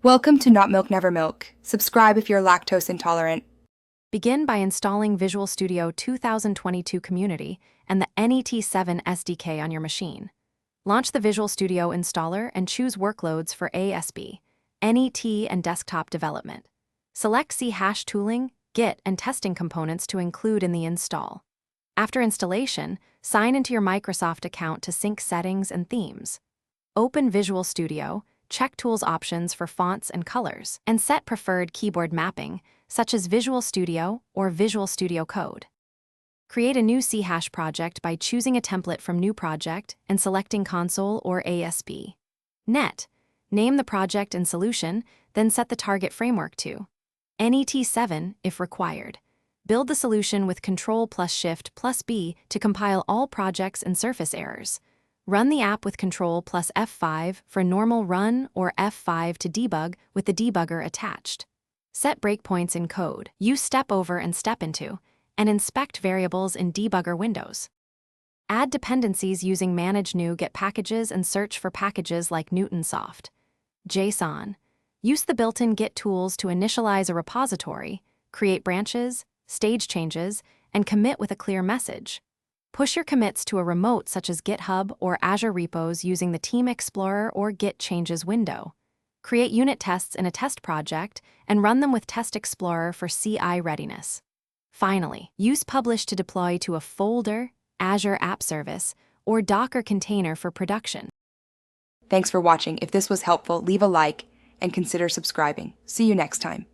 Welcome to Not Milk Never Milk. Subscribe if you're lactose intolerant. Begin by installing Visual Studio 2022 Community and the NET7 SDK on your machine. Launch the Visual Studio installer and choose workloads for ASB, NET, and desktop development. Select C# tooling, Git, and testing components to include in the install. After installation, sign into your Microsoft account to sync settings and themes. Open Visual Studio, check Tools options for fonts and colors, and set preferred keyboard mapping, such as Visual Studio or Visual Studio Code. Create a new C# project by choosing a template from New Project and selecting Console or ASB. Name the project and solution, then set the target framework to NET7 if required. Build the solution with Ctrl+Shift+B to compile all projects and surface errors. Run the app with Ctrl+F5 for normal run or F5 to debug with the debugger attached. Set breakpoints in code, use step over and step into, and inspect variables in debugger windows. Add dependencies using Manage New Git packages and search for packages like Newtonsoft. JSON. Use the built-in Git tools to initialize a repository, create branches, stage changes, and commit with a clear message. Push your commits to a remote such as GitHub or Azure repos using the Team Explorer or Git Changes window. Create unit tests in a test project and run them with Test Explorer for CI readiness. Finally, use Publish to deploy to a folder, Azure App Service, or Docker container for production. Thanks for watching. If this was helpful, leave a like and consider subscribing. See you next time.